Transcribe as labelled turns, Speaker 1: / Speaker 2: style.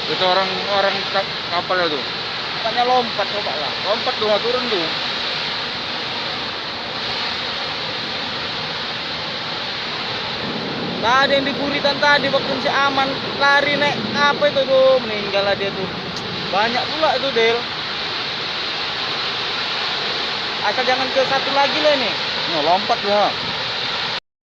Speaker 1: Itu orang kapalnya tuh.
Speaker 2: Bukannya lompat, coba lah.
Speaker 1: Lompat tuh, nggak turun tuh.
Speaker 2: Tadi yang di Buritan tadi waktu si Aman lari naik apa itu tuh, meninggal lah dia tuh. Banyak pula itu Del. Asal jangan ke satu lagi lah nih.
Speaker 1: Nah, lompat tuh.